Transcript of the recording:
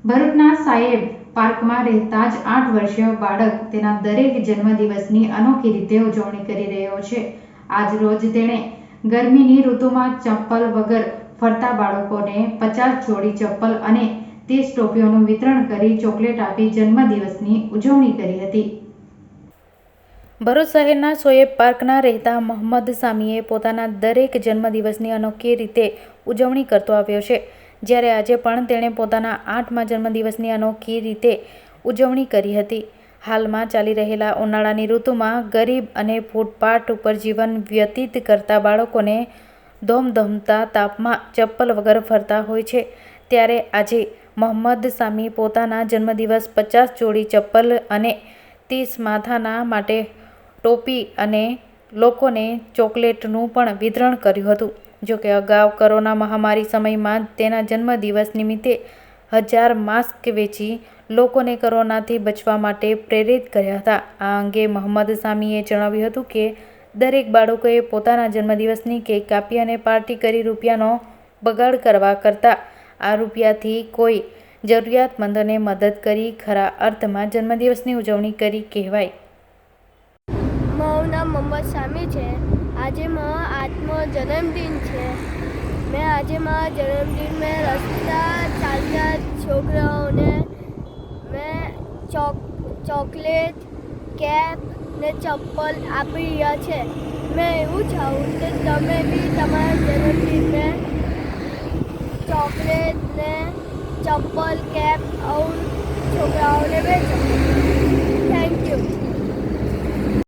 ભરૂચના સાહેબ પાર્કમાં રહેતા જ 8 વર્ષીય બાળક તેના દરેક જન્મદિવસની અનોખી રીતે ઉજવણી કરી રહ્યો છે। આજ રોજ તેણે ગરમીની ઋતુમાં ચપ્પલ વગર ફરતા બાળકોને 50 જોડી ચપ્પલ અને 30 ટોપીઓનું વિતરણ કરી ચોકલેટ આપી જન્મદિવસની ઉજવણી કરી હતી। ભરૂચ શહેરના સોએબ પાર્કના રહેતા મોહમ્મદ સામીએ પોતાના દરેક જન્મદિવસની અનોખી રીતે ઉજવણી કરતો આવ્યો છે, જ્યારે આજે પણ તેણે પોતાના 8મા જન્મદિવસની અનોખી રીતે ઉજવણી કરી હતી। હાલમાં ચાલી રહેલા ઉનાળાની ઋતુમાં ગરીબ અને ફૂટપાથ ઉપર જીવન વ્યતીત કરતા બાળકોને ધોમધમતા તાપમાં ચપ્પલ વગર ફરતા હોય છે, ત્યારે આજે મોહમ્મદ સામી પોતાના જન્મદિવસ 50 જોડી ચપ્પલ અને 30 માથાના માટે ટોપી અને લોકોને ચોકલેટનું પણ વિતરણ કર્યું હતું। જોકે અગાઉ કોરોના મહામારી સમયમાં તેના જન્મદિવસ નિમિત્તે 1000 માસ્ક વેચી લોકોને કોરોનાથી બચવા માટે પ્રેરિત કર્યા હતા। આ અંગે મોહમ્મદ સામીએ જણાવ્યું હતું કે દરેક બાળકોએ પોતાના જન્મદિવસની કેક કાપી અને પાર્ટી કરી રૂપિયાનો બગાડ કરવા કરતાં આ રૂપિયાથી કોઈ જરૂરિયાતમંદને મદદ કરી ખરા અર્થમાં જન્મદિવસની ઉજવણી કરી કહેવાય। મારું નામ મોહમ્મદ સામી છે। આજે મારો 8મો જન્મદિન છે। મેં આજે મારા જન્મદિન મેં રસ્તા ચાલતા છોકરાઓને મેં ચોકલેટ, કેપ ને ચપ્પલ આપી રહ્યા છે। મેં એવું ચાહું કે તમે બી તમારા જન્મદિન ચોકલેટ ને ચપ્પલ, કેપ और છોકરાઓને વેચો। Thank you.